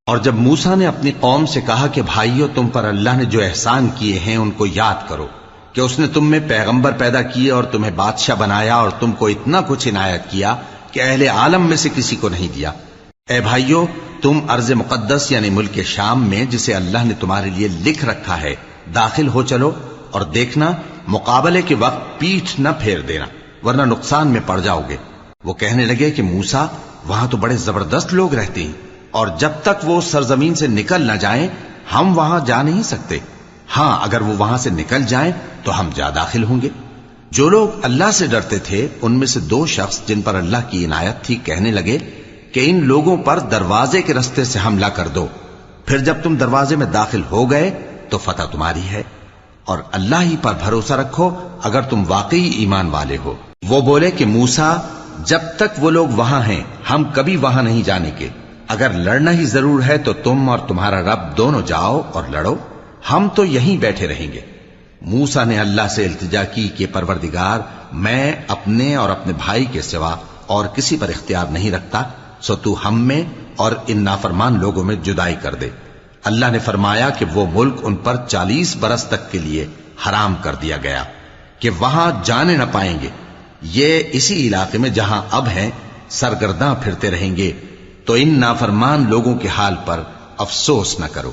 اور جب موسیٰ نے اپنی قوم سے کہا کہ بھائیو، تم پر اللہ نے جو احسان کیے ہیں ان کو یاد کرو، کہ اس نے تم میں پیغمبر پیدا کیے اور تمہیں بادشاہ بنایا اور تم کو اتنا کچھ عنایت کیا کہ اہل عالم میں سے کسی کو نہیں دیا۔ اے بھائیو، تم ارض مقدس یعنی ملک شام میں، جسے اللہ نے تمہارے لیے لکھ رکھا ہے، داخل ہو چلو، اور دیکھنا مقابلے کے وقت پیٹھ نہ پھیر دینا، ورنہ نقصان میں پڑ جاؤ گے۔ وہ کہنے لگے کہ موسیٰ، وہاں تو بڑے زبردست لوگ رہتے ہیں، اور جب تک وہ سرزمین سے نکل نہ جائیں ہم وہاں جا نہیں سکتے۔ ہاں، اگر وہ وہاں سے نکل جائیں تو ہم جا داخل ہوں گے۔ جو لوگ اللہ سے ڈرتے تھے ان میں سے دو شخص جن پر اللہ کی عنایت تھی کہنے لگے کہ ان لوگوں پر دروازے کے رستے سے حملہ کر دو، پھر جب تم دروازے میں داخل ہو گئے تو فتح تمہاری ہے، اور اللہ ہی پر بھروسہ رکھو اگر تم واقعی ایمان والے ہو۔ وہ بولے کہ موسیٰ، جب تک وہ لوگ وہاں ہیں ہم کبھی وہاں نہیں جانے کے، اگر لڑنا ہی ضرور ہے تو تم اور تمہارا رب دونوں جاؤ اور لڑو، ہم تو یہیں بیٹھے رہیں گے۔ موسیٰ نے اللہ سے التجا کی کہ پروردگار، میں اپنے اور اپنے بھائی کے سوا اور کسی پر اختیار نہیں رکھتا، سو تو ہم میں اور ان نافرمان لوگوں میں جدائی کر دے۔ اللہ نے فرمایا کہ وہ ملک ان پر 40 برس تک کے لیے حرام کر دیا گیا کہ وہاں جانے نہ پائیں گے۔ یہ اسی علاقے میں جہاں اب ہیں سرگرداں پھرتے رہیں گے، تو ان نافرمان لوگوں کے حال پر افسوس نہ کرو۔